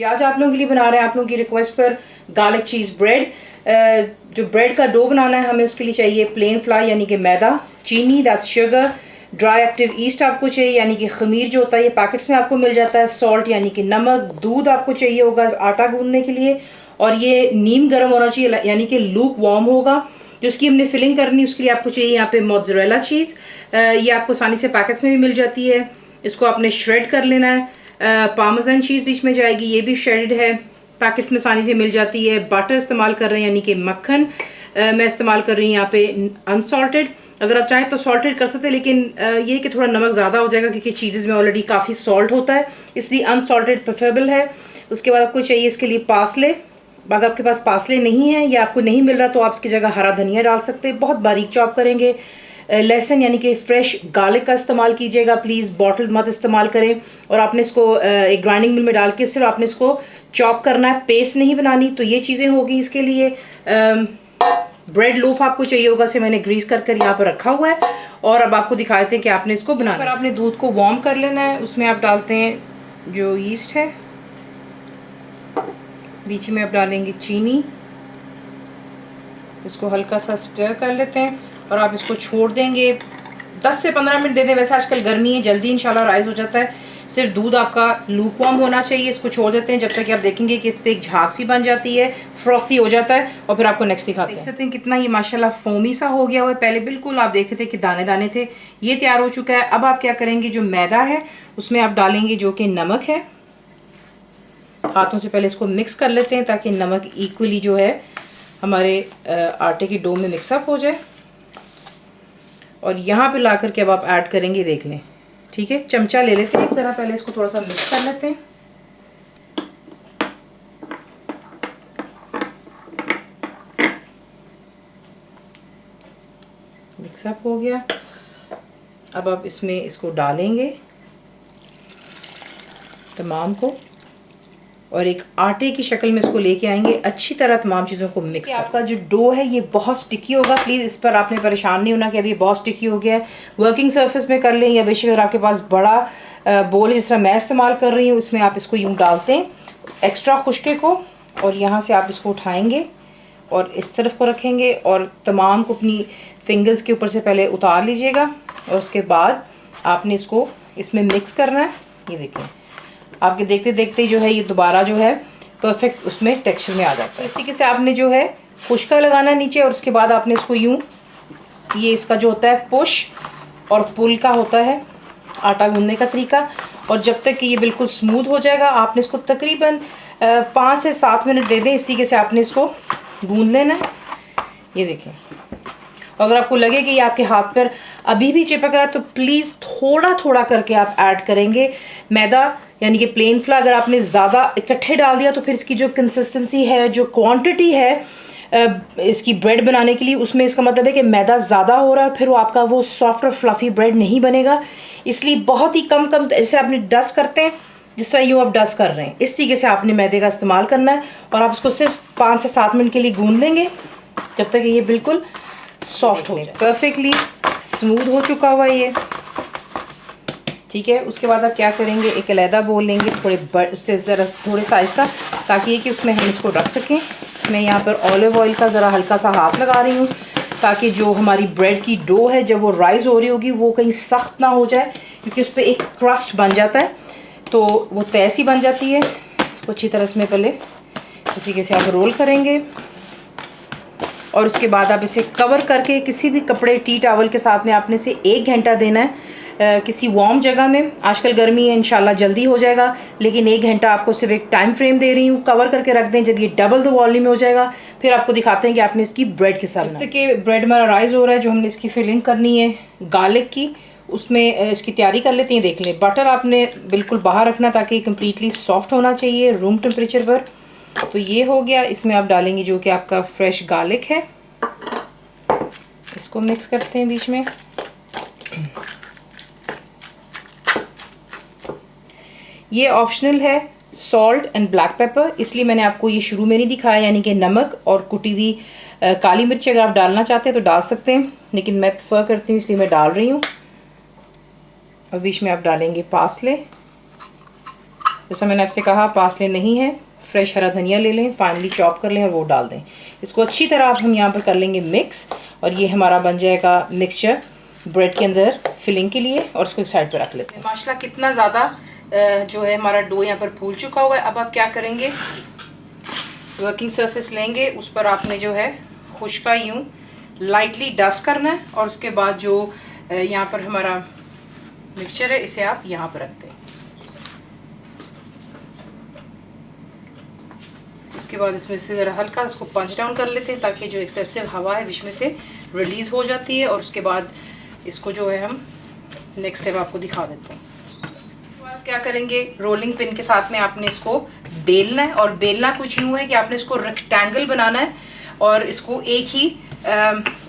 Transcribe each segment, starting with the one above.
जी आज आप लोगों के लिए बना रहे हैं आप लोगों की रिक्वेस्ट पर गार्लिक चीज़ ब्रेड। जो ब्रेड का डो बनाना है हमें उसके लिए चाहिए प्लेन फ्लाई यानी कि मैदा, चीनी that's sugar, dry active yeast आपको चाहिए यानी कि खमीर जो होता है ये पैकेट्स में आपको मिल जाता है, सॉल्ट यानी कि नमक, दूध आपको चाहिए होगा आटा गूंदने के लिए, और ये नीम गर्म होना चाहिए यानी कि लूक वार्म होगा। जिसकी हमने फिलिंग करनी उसके लिए आपको चाहिए यहाँ पे मोज़रेला चीज़, ये आपको आसानी से पैकेट्स में भी मिल जाती है। इसको आपने श्रेड कर लेना है। पार्मेजान चीज़ बीच में जाएगी, ये भी श्रेडेड है, पैकेट्स में आसानी से मिल जाती है। बटर इस्तेमाल कर रहे हैं यानी कि मक्खन मैं इस्तेमाल कर रही हूँ यहाँ पे अनसॉल्टेड। अगर आप चाहें तो सॉल्टेड कर सकते हैं, लेकिन ये कि थोड़ा नमक ज़्यादा हो जाएगा क्योंकि चीज़ेज़ में ऑलरेडी काफ़ी सॉल्ट होता है, इसलिए अनसॉल्टेड प्रेफरेबल है। उसके बाद आपको चाहिए इसके लिए पासले। अगर आपके पास पासले नहीं है या आपको नहीं मिल रहा तो आप इसकी जगह हरा धनिया डाल सकते हैं, बहुत बारीक चॉप करेंगे। लहसुन यानी कि फ्रेश गार्लिक का इस्तेमाल कीजिएगा, प्लीज़ बॉटल मत इस्तेमाल करें। और आपने इसको एक ग्राइंडिंग मिल में डाल के सिर्फ आपने इसको चॉप करना है, पेस्ट नहीं बनानी। तो ये चीज़ें होगी इसके लिए। ब्रेड लोफ आपको चाहिए होगा, से मैंने ग्रीस कर यहाँ पर रखा हुआ है। और अब आपको दिखाते हैं कि आपने इसको बनाना है। आपने दूध को वार्म कर लेना है, उसमें आप डालते हैं जो ईस्ट है, बीच में आप डालेंगे चीनी, इसको हल्का सा स्टर कर लेते हैं और आप इसको छोड़ देंगे 10 से 15 मिनट दे दें। वैसे आजकल गर्मी है, जल्दी इंशाल्लाह राइज हो जाता है, सिर्फ दूध आपका लूकवार्म होना चाहिए। इसको छोड़ देते हैं जब तक कि आप देखेंगे कि इस पर एक झाग सी बन जाती है, फ्रॉथी हो जाता है, और फिर आपको नेक्स्ट दिखाते हैं। देख सकते हैं कितना ये माशाल्लाह फोमी सा हो गया हुआ है। पहले बिल्कुल आप देखे थे कि दाने दाने थे, ये तैयार हो चुका है। अब आप क्या करेंगे, जो मैदा है उसमें आप डालेंगे जो कि नमक है। हाथों से पहले इसको मिक्स कर लेते हैं ताकि नमक इक्वली जो है हमारे आटे की डो में मिक्सअप हो जाए। और यहाँ पे ला करके अब आप ऐड करेंगे, देख लें, ठीक है। चमचा ले लेते हैं ज़रा, पहले इसको थोड़ा सा मिक्स कर लेते हैं। मिक्सअप हो गया। अब आप इसमें इसको डालेंगे तमाम को, और एक आटे की शक्ल में इसको लेके आएंगे, अच्छी तरह तमाम चीज़ों को मिक्स। आपका जो डो है ये बहुत स्टिकी होगा, प्लीज़ इस पर आपने परेशान नहीं होना कि अभी बहुत स्टिकी हो गया है। वर्किंग सरफेस में कर लें, या बेशक अगर आपके पास बड़ा बोल है जिस तरह मैं इस्तेमाल कर रही हूँ, उसमें आप इसको यूँ डालते हैं एक्स्ट्रा खुश्के को, और यहाँ से आप इसको उठाएँगे और इस तरफ को रखेंगे और तमाम को अपनी फिंगर्स के ऊपर से पहले उतार लीजिएगा, और उसके बाद आपने इसको इसमें मिक्स करना है। ये देखें, आपके देखते देखते जो है ये दोबारा जो है परफेक्ट उसमें टेक्सचर में आ जाता है। इस तरीके से आपने जो है खुश्का लगाना नीचे, और उसके बाद आपने इसको यूँ, ये इसका जो होता है पुश और पुल का होता है आटा गूंदने का तरीका। और जब तक कि ये बिल्कुल स्मूथ हो जाएगा आपने इसको तकरीबन 5 से 7 मिनट दे दें। इस तरीके से आपने इसको गूंद लेना है। ये देखें, अगर आपको लगे कि ये आपके हाथ पर अभी भी चिपक रहा है तो प्लीज़ थोड़ा थोड़ा करके आप ऐड करेंगे मैदा यानी कि प्लेन फ्लावर। अगर आपने ज़्यादा इकट्ठे डाल दिया तो फिर इसकी जो कंसिस्टेंसी है, जो क्वांटिटी है इसकी ब्रेड बनाने के लिए, उसमें इसका मतलब है कि मैदा ज़्यादा हो रहा है, फिर वो आपका वो सॉफ्ट और फ्लफ़ी ब्रेड नहीं बनेगा। इसलिए बहुत ही कम जैसे आपने डस्ट करते हैं, जिस तरह यूँ आप डस्ट कर रहे हैं, इस तरीके से आपने मैदे का इस्तेमाल करना है। और आप इसको सिर्फ 5 से 7 मिनट के लिए गूंद लेंगे जब तक ये बिल्कुल सॉफ्ट हो जाए। परफेक्टली स्मूथ हो चुका हुआ ये, ठीक है। उसके बाद आप क्या करेंगे, एक अलहदा बोल लेंगे थोड़े उससे ज़रा थोड़े साइज़ का, ताकि कि उसमें हम इसको रख सकें। मैं यहाँ पर ऑलिव ऑयल का ज़रा हल्का सा हाथ लगा रही हूँ, ताकि जो हमारी ब्रेड की डो है जब वो राइज़ हो रही होगी वो कहीं सख्त ना हो जाए, क्योंकि उस पर एक क्रस्ट बन जाता है तो वो तय सी बन जाती है। इसको अच्छी तरह से पहले इस तरीके से आप रोल करेंगे, और उसके बाद आप इसे कवर करके किसी भी कपड़े टी टॉवल के साथ में आपने इसे 1 घंटा देना है किसी वार्म जगह में। आजकल गर्मी है, इंशाल्लाह जल्दी हो जाएगा, लेकिन 1 घंटा आपको सिर्फ एक टाइम फ्रेम दे रही हूँ। कवर करके रख दें, जब ये डबल द वॉल्यूम में हो जाएगा फिर आपको दिखाते हैं कि आपने इसकी ब्रेड के साथ। तक कि ब्रेड हमारा राइज हो रहा है, जो हमने इसकी फिलिंग करनी है गार्लिक की, उसमें इसकी तैयारी कर लेते हैं। देख लें, बटर आपने बिल्कुल बाहर रखना ताकि कम्प्लीटली सॉफ्ट होना चाहिए रूम टेम्परेचर पर। तो ये हो गया। इसमें आप डालेंगे जो कि आपका फ्रेश गार्लिक है, इसको मिक्स करते हैं बीच में। ये ऑप्शनल है, सॉल्ट एंड ब्लैक पेपर, इसलिए मैंने आपको ये शुरू में नहीं दिखाया, यानी कि नमक और कुटी हुई काली मिर्च। अगर आप डालना चाहते हैं तो डाल सकते हैं, लेकिन मैं प्रेफर करती हूँ इसलिए मैं डाल रही हूँ। और बीच में आप डालेंगे पासले, जैसा मैंने आपसे कहा, पार्सले नहीं है, फ्रेश हरा धनिया ले लें, फाइनली चॉप कर लें और वो डाल दें। इसको अच्छी तरह आप हम यहाँ पर कर लेंगे मिक्स, और ये हमारा बन जाएगा मिक्सचर ब्रेड के अंदर फिलिंग के लिए, और उसको एक साइड पर रख लेते हैं। माशाल्लाह कितना ज़्यादा जो है हमारा डो यहाँ पर फूल चुका हुआ है। अब आप क्या करेंगे, वर्किंग सरफेस लेंगे, उस पर आपने जो है खुश्का यूँ लाइटली डस्ट करना है, और उसके बाद जो यहाँ पर हमारा मिक्सचर है इसे आप यहाँ पर रखते हैं। उसके बाद इसमें से ज़रा हल्का इसको पंच डाउन कर लेते हैं ताकि जो एक्सेसिव हवा है बीच में से रिलीज़ हो जाती है, और उसके बाद इसको जो है हम नेक्स्ट स्टेप आपको दिखा देते हैं। तो आप क्या करेंगे, रोलिंग पिन के साथ में आपने इसको बेलना है, और बेलना कुछ यूँ है कि आपने इसको रेक्टेंगल बनाना है, और इसको एक ही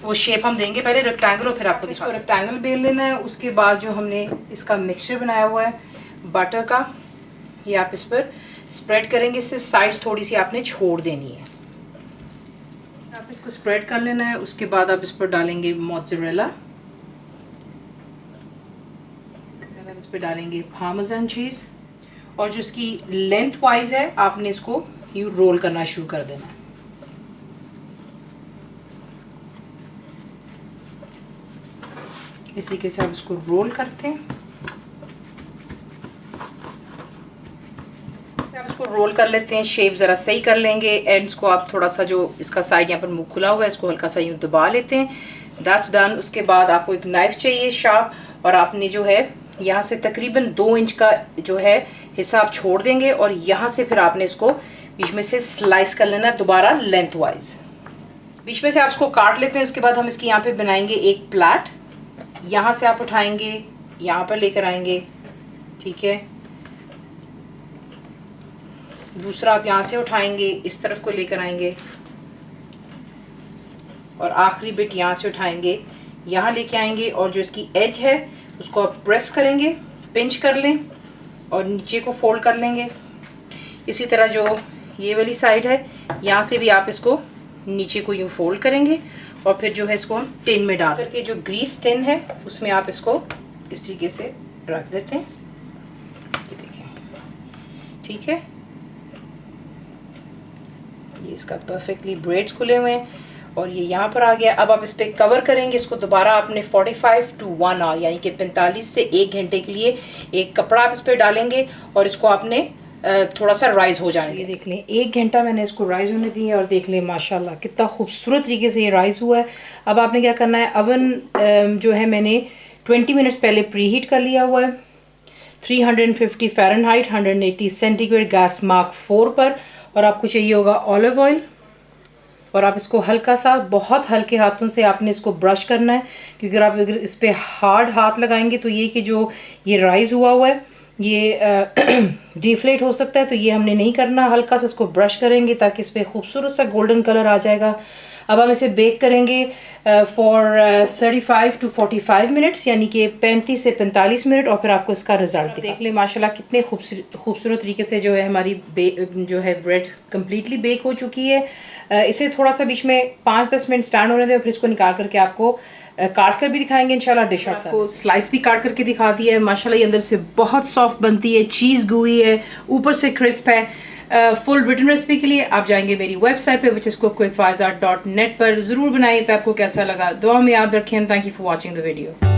वो शेप हम देंगे, पहले रेक्टेंगल और फिर आपको इसको रेक्टेंगल बेल लेना है। उसके बाद जो हमने इसका मिक्सचर बनाया हुआ है बटर का, ये आप इस पर स्प्रेड करेंगे, सिर्फ साइड्स थोड़ी सी आपने छोड़ देनी है। आप इसको स्प्रेड कर लेना है। उसके बाद आप इस पर डालेंगे मोज़रेला, आप इस पर डालेंगे पार्मेज़ान चीज़, और जो इसकी लेंथ वाइज है आपने इसको यूँ रोल करना शुरू कर देना है। इसी तरीके से आप इसको रोल करते हैं। आप इसको रोल कर लेते हैं, शेप ज़रा सही कर लेंगे, एंड्स को आप थोड़ा सा जो इसका साइड यहाँ पर मुंह खुला हुआ है इसको हल्का सा यूँ दबा लेते हैं। That's done. उसके बाद आपको एक नाइफ़ चाहिए शार्प, और आपने जो है यहाँ से तकरीबन 2 इंच का जो है हिस्सा आप छोड़ देंगे, और यहाँ से फिर आपने इसको बीच में से स्लाइस कर लेना है दोबारा लेंथ वाइज। बीच में से आप इसको काट लेते हैं। उसके बाद हम इसकी यहाँ पे बनाएंगे एक प्लेट। यहाँ से आप उठाएंगे, यहाँ पर लेकर आएंगे, ठीक है। दूसरा आप यहाँ से उठाएंगे, इस तरफ को लेकर आएंगे, और आखिरी बिट यहाँ से उठाएंगे, यहाँ लेके आएंगे, और जो इसकी एज है उसको आप प्रेस करेंगे, पिंच कर लें, और नीचे को फोल्ड कर लेंगे। इसी तरह जो ये वाली साइड है यहाँ से भी आप इसको नीचे को यूँ फोल्ड करेंगे, और फिर जो है इसको हम टिन में डाल करके, जो ग्रीस टिन है उसमें आप इसको इस तरीके से रख देते हैं। ये देखें, ठीक है। ये इसका परफेक्टली ब्रेड्स खुले हुए हैं, और ये यहाँ पर आ गया। अब आप इस पर कवर करेंगे इसको दोबारा आपने 45 to 1 आवर यानी कि 45 से 1 घंटे के लिए एक कपड़ा आप इस पर डालेंगे, और इसको आपने थोड़ा सा राइज हो जाने। ये देख लें 1 घंटा मैंने इसको राइज होने दिया, और देख लें माशाल्लाह कितना खूबसूरत तरीके से ये राइज हुआ है। अब आपने क्या करना है, अवन जो है मैंने 20 मिनट्स पहले प्री हीट कर लिया हुआ है 350 फ़ारेनहाइट 180 सेंटीग्रेड गैस मार्क 4 पर, और आपको चाहिए होगा ऑलिव ऑयल, और आप इसको हल्का सा बहुत हल्के हाथों से आपने इसको ब्रश करना है, क्योंकि अगर इस पर हार्ड हाथ लगाएंगे तो ये कि जो ये राइज हुआ है ये डिफ्लेट हो सकता है, तो ये हमने नहीं करना। हल्का सा इसको ब्रश करेंगे ताकि इस पर खूबसूरत सा गोल्डन कलर आ जाएगा। अब हम इसे बेक करेंगे फॉर 35 to 45 मिनट्स यानी कि 35 से 45 मिनट, और फिर आपको इसका रिजल्ट देख लें। माशाल्लाह कितने खूबसूरत तरीके से जो है हमारी जो है ब्रेड कम्प्लीटली बेक हो चुकी है। इसे थोड़ा सा बीच में 5-10 मिनट स्टैंड होने दें, और फिर इसको निकाल करके आपको काट कर भी दिखाएंगे इंशाल्लाह। डिश आपको स्लाइस भी काट करके दिखा दिया है। माशाल्लाह ये अंदर से बहुत सॉफ्ट बनती है, चीज़ गुई है, ऊपर से क्रिस्प है। फुल रिटन रेसिपी के लिए आप जाएंगे मेरी वेबसाइट पे which is cooked with faiza.net पर। ज़रूर बनाइए। तो आपको कैसा लगा दुआ में याद रखें। Thank you for watching the video.